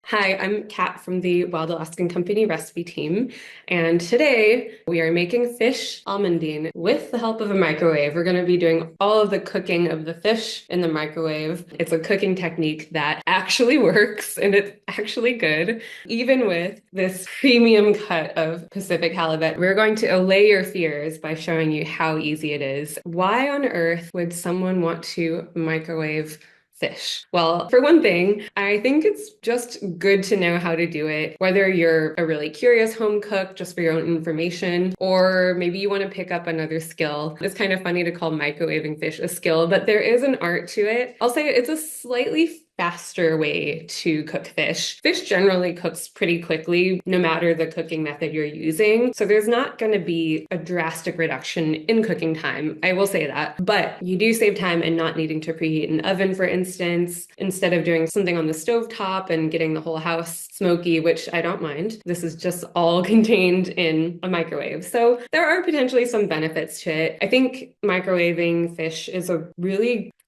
Hi, I'm Kat from the Wild Alaskan Company recipe team, and today we are making fish almondine with the help of a microwave. We're going to be doing all of the cooking of the fish in the microwave. It's a cooking technique that actually works and it's actually good. Even with this premium cut of Pacific halibut, we're going to allay your fears by showing you how easy it is. Why on earth would someone want to microwave fish? Well, for one thing, I think it's just good to know how to do it, whether you're a really curious home cook just for your own information, or maybe you want to pick up another skill. It's kind of funny to call microwaving fish a skill, but there is an art to it. I'll say it's a slightly faster way to cook fish. Fish generally cooks pretty quickly, no matter the cooking method you're using. So there's not going to be a drastic reduction in cooking time. I will say that. But you do save time in not needing to preheat an oven, for instance, instead of doing something on the stove top and getting the whole house smoky, which I don't mind. This is just all contained in a microwave. So there are potentially some benefits to it. I think microwaving fish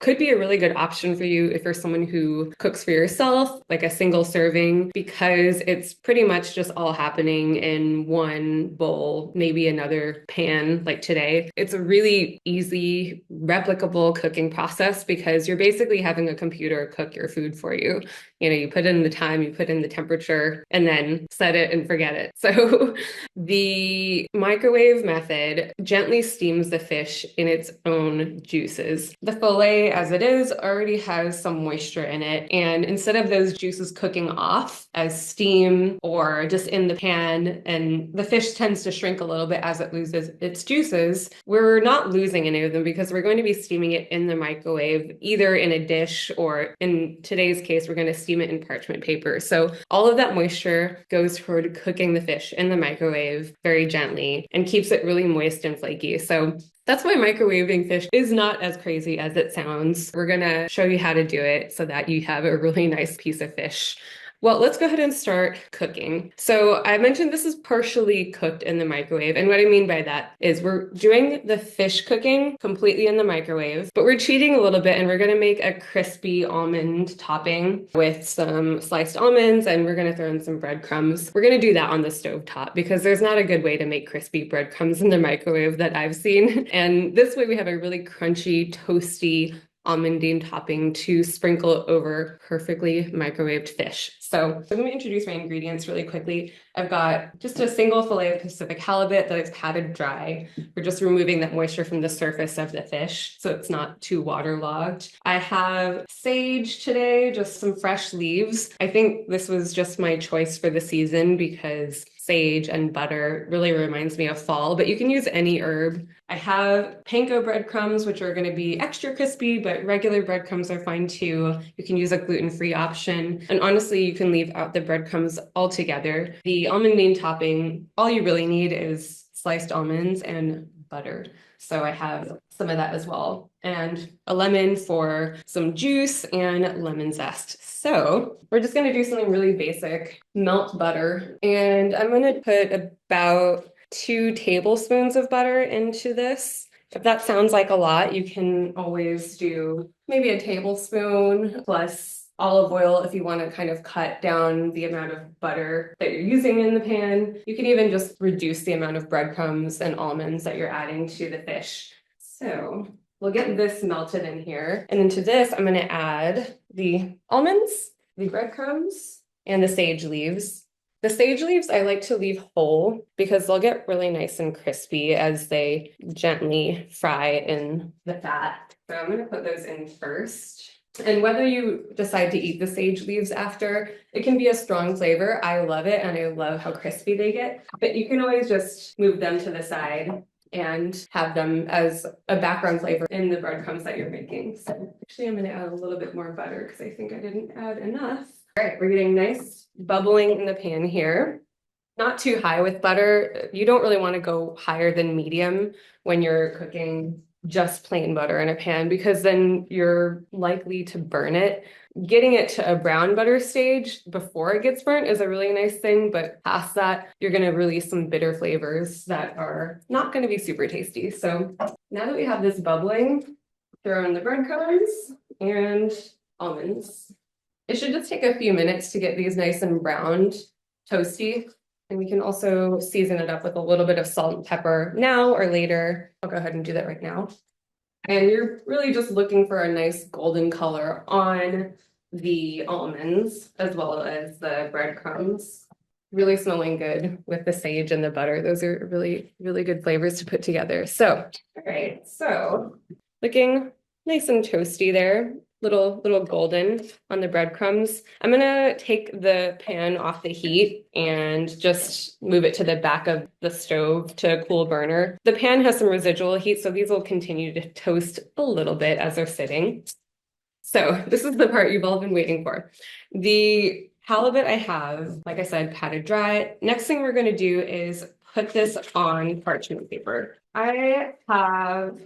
could be a really good option for you if you're someone who cooks for yourself, like a single serving, because it's pretty much just all happening in one bowl, maybe another pan like today. It's a really easy, replicable cooking process because you're basically having a computer cook your food for you. You put in the time, you put in the temperature, and then set it and forget it. So the microwave method gently steams the fish in its own juices. The fillet, as it is, already has some moisture in it. And instead of those juices cooking off as steam or just in the pan, and the fish tends to shrink a little bit as it loses its juices, we're not losing any of them because we're going to be steaming it in the microwave, either in a dish or in today's case, we're going to steam it in parchment paper. So all of that moisture goes toward cooking the fish in the microwave very gently and keeps it really moist and flaky. So that's why microwaving fish is not as crazy as it sounds. We're gonna show you how to do it so that you have a really nice piece of fish. Well, let's go ahead and start cooking. So I mentioned this is partially cooked in the microwave. And what I mean by that is we're doing the fish cooking completely in the microwave, but we're cheating a little bit and we're gonna make a crispy almond topping with some sliced almonds and we're gonna throw in some breadcrumbs. We're gonna do that on the stove top because there's not a good way to make crispy breadcrumbs in the microwave that I've seen. And this way we have a really crunchy, toasty, almondine topping to sprinkle over perfectly microwaved fish. So I'm going to introduce my ingredients really quickly. I've got just a single fillet of Pacific halibut that I've patted dry. We're just removing that moisture from the surface of the fish so it's not too waterlogged. I have sage today, just some fresh leaves. I think this was just my choice for the season because sage and butter really reminds me of fall, but you can use any herb. I have panko breadcrumbs, which are going to be extra crispy, but regular breadcrumbs are fine too. You can use a gluten-free option. And honestly, you can leave out the breadcrumbs altogether. The almondine topping, all you really need is sliced almonds and butter. So I have some of that as well. And a lemon for some juice and lemon zest. So we're just going to do something really basic. Melt butter. And I'm going to put about 2 tablespoons of butter into this. If that sounds like a lot, you can always do maybe a tablespoon plus olive oil if you want to kind of cut down the amount of butter that you're using in the pan. You can even just reduce the amount of breadcrumbs and almonds that you're adding to the fish. So we'll get this melted in here. And into this, I'm going to add the almonds, the breadcrumbs, and the sage leaves. The sage leaves I like to leave whole because they'll get really nice and crispy as they gently fry in the fat. So I'm going to put those in first. And whether you decide to eat the sage leaves after, it can be a strong flavor. I love it and I love how crispy they get. But you can always just move them to the side and have them as a background flavor in the breadcrumbs that you're making. So actually I'm going to add a little bit more butter because I think I didn't add enough. All right, we're getting nice bubbling in the pan here. Not too high with butter. You don't really want to go higher than medium when you're cooking just plain butter in a pan because then you're likely to burn it. Getting it to a brown butter stage before it gets burnt is a really nice thing, but past that, you're going to release some bitter flavors that are not going to be super tasty. So now that we have this bubbling, throw in the breadcrumbs and almonds. It should just take a few minutes to get these nice and browned, toasty. And we can also season it up with a little bit of salt and pepper now or later. I'll go ahead and do that right now. And you're really just looking for a nice golden color on the almonds as well as the breadcrumbs. Really smelling good with the sage and the butter. Those are really, really good flavors to put together. So, all right, so looking nice and toasty there, little golden on the breadcrumbs. I'm gonna take the pan off the heat and just move it to the back of the stove to cool burner. The pan has some residual heat, so these will continue to toast a little bit as they're sitting. So this is the part you've all been waiting for. The halibut I have, like I said, patted dry. Next thing we're going to do is put this on parchment paper. I have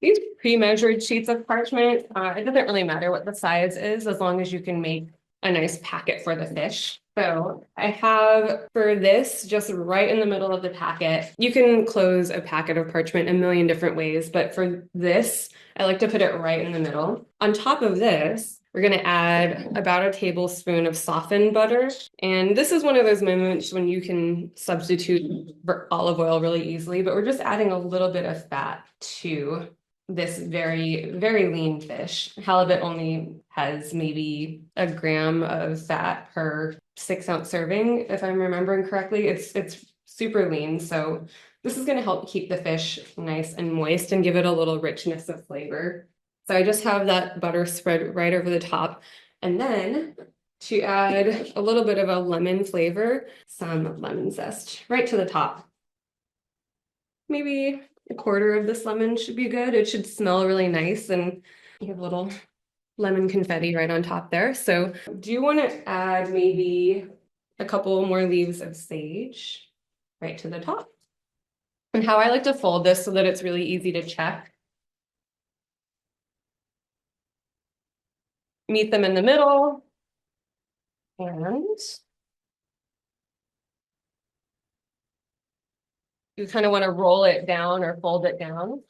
these pre-measured sheets of parchment. It doesn't really matter what the size is as long as you can make a nice packet for the fish. So I have for this just right in the middle of the packet. You can close a packet of parchment a million different ways, but for this, I like to put it right in the middle. On top of this, we're going to add about a tablespoon of softened butter. And this is one of those moments when you can substitute olive oil really easily, but we're just adding a little bit of fat to this very, very lean fish. Halibut only has maybe a gram of fat per 6-ounce serving, if I'm remembering correctly. It's super lean, so this is going to help keep the fish nice and moist and give it a little richness of flavor. So I just have that butter spread right over the top. And then to add a little bit of a lemon flavor, some lemon zest right to the top. Maybe a quarter of this lemon should be good. It should smell really nice and you have a little lemon confetti right on top there. So do you want to add maybe a couple more leaves of sage right to the top? And how I like to fold this so that it's really easy to check. Meet them in the middle. And you kind of want to roll it down or fold it down.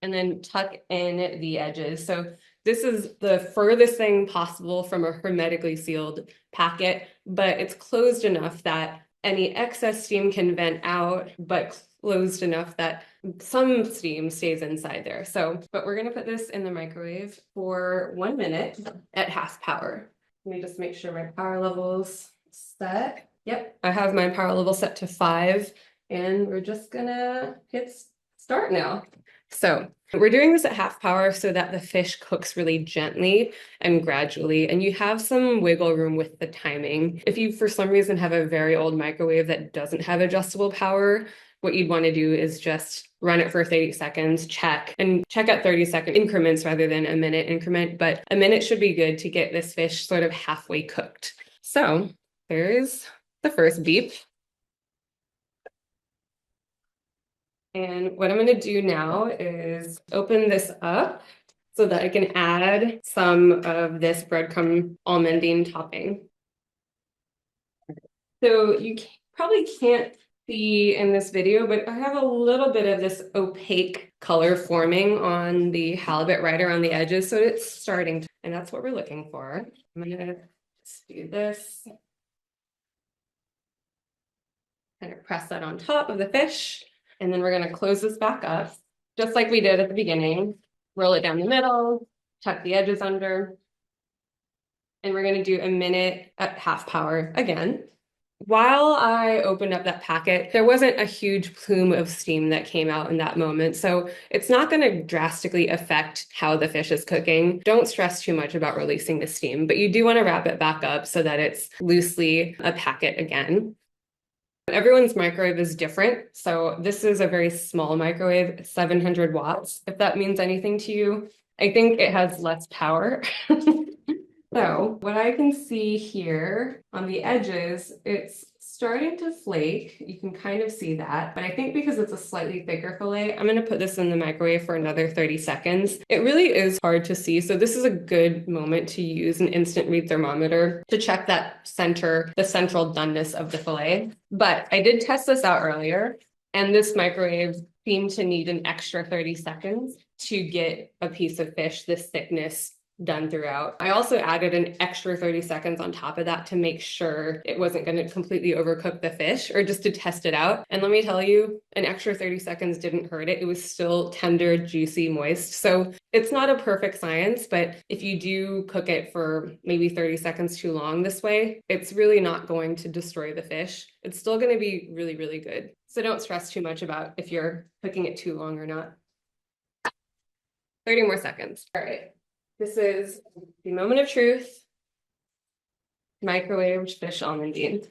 And then tuck in the edges. So this is the furthest thing possible from a hermetically sealed packet, but it's closed enough that any excess steam can vent out, but closed enough that some steam stays inside there. So, but we're gonna put this in the microwave for 1 minute at half power. Let me just make sure my power level's set. Yep, I have my power level set to 5, and we're just gonna hit start now. So we're doing this at half power so that the fish cooks really gently and gradually, and you have some wiggle room with the timing. If you, for some reason, have a very old microwave that doesn't have adjustable power, what you'd want to do is just run it for 30 seconds, check at 30-second increments rather than a minute increment, but a minute should be good to get this fish sort of halfway cooked. So there's the first beep. And what I'm going to do now is open this up so that I can add some of this breadcrumb almondine topping. So you probably can't see in this video, but I have a little bit of this opaque color forming on the halibut right around the edges. So it's starting to, and that's what we're looking for. I'm going to just do this. Kind of press that on top of the fish. And then we're going to close this back up, just like we did at the beginning. Roll it down the middle, tuck the edges under. And we're going to do a minute at half power again. While I opened up that packet, there wasn't a huge plume of steam that came out in that moment. So it's not going to drastically affect how the fish is cooking. Don't stress too much about releasing the steam, but you do want to wrap it back up so that it's loosely a packet again. Everyone's microwave is different. So this is a very small microwave, 700 watts, if that means anything to you. I think it has less power. So what I can see here on the edges, it's starting to flake. You can kind of see that, but I think because it's a slightly thicker fillet, I'm going to put this in the microwave for another 30 seconds. It really is hard to see, so this is a good moment to use an instant read thermometer to check that the central doneness of the fillet. But I did test this out earlier. And this microwave seemed to need an extra 30 seconds to get a piece of fish this thickness done throughout. I also added an extra 30 seconds on top of that to make sure it wasn't going to completely overcook the fish or just to test it out. And let me tell you, an extra 30 seconds didn't hurt it. It was still tender, juicy, moist. So it's not a perfect science, but if you do cook it for maybe 30 seconds too long this way, it's really not going to destroy the fish. It's still going to be really, really good. So don't stress too much about if you're cooking it too long or not. 30 more seconds. All right. This is the moment of truth. Microwaved fish almondine.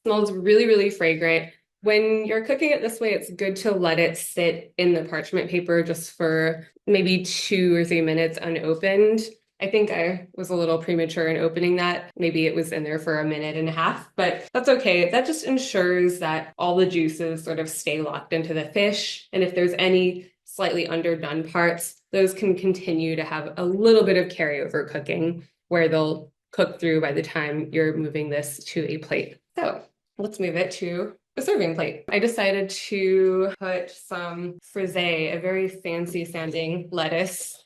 Smells really, really fragrant. When you're cooking it this way, it's good to let it sit in the parchment paper just for maybe 2 or 3 minutes unopened. I think I was a little premature in opening that. Maybe it was in there for a minute and a half, but that's okay. That just ensures that all the juices sort of stay locked into the fish. And if there's any slightly underdone parts, those can continue to have a little bit of carryover cooking where they'll cook through by the time you're moving this to a plate. So let's move it to a serving plate. I decided to put some frisee, a very fancy sounding lettuce,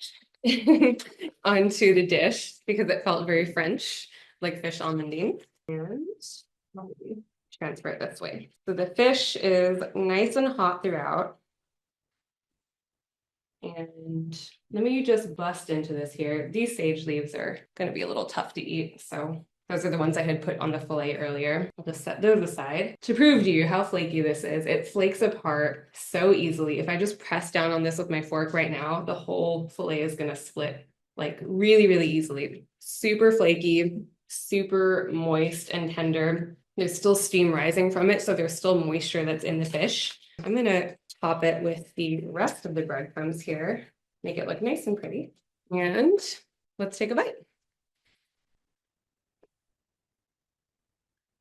onto the dish because it felt very French, like fish almondine. And let me transfer it this way. So the fish is nice and hot throughout. And let me just bust into this here. These sage leaves are going to be a little tough to eat, so those are the ones I had put on the fillet earlier. I'll just set those aside. To prove to you how flaky this is, it flakes apart so easily. If I just press down on this with my fork right now, the whole fillet is going to split like really, really easily. Super flaky, super moist and tender. There's still steam rising from it, so there's still moisture that's in the fish. I'm going to top it with the rest of the breadcrumbs here, make it look nice and pretty. And let's take a bite.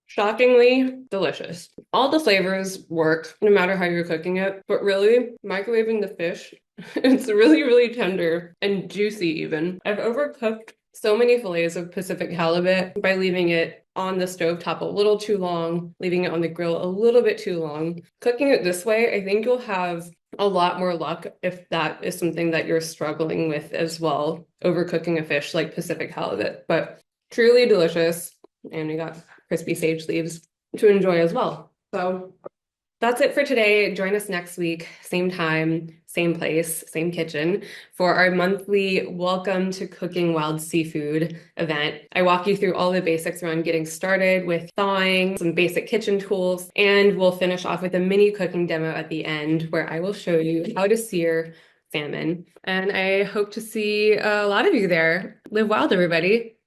Shockingly delicious. All the flavors work no matter how you're cooking it, but really microwaving the fish, it's really, really tender and juicy even. I've overcooked so many fillets of Pacific halibut by leaving it on the stovetop a little too long, leaving it on the grill a little bit too long. Cooking it this way, I think you'll have a lot more luck if that is something that you're struggling with as well, overcooking a fish like Pacific halibut. But truly delicious. And we got crispy sage leaves to enjoy as well. So that's it for today. Join us next week, same time, same place, same kitchen, for our monthly Welcome to Cooking Wild Seafood event. I walk you through all the basics around getting started with thawing, some basic kitchen tools, and we'll finish off with a mini cooking demo at the end where I will show you how to sear salmon. And I hope to see a lot of you there. Live wild, everybody.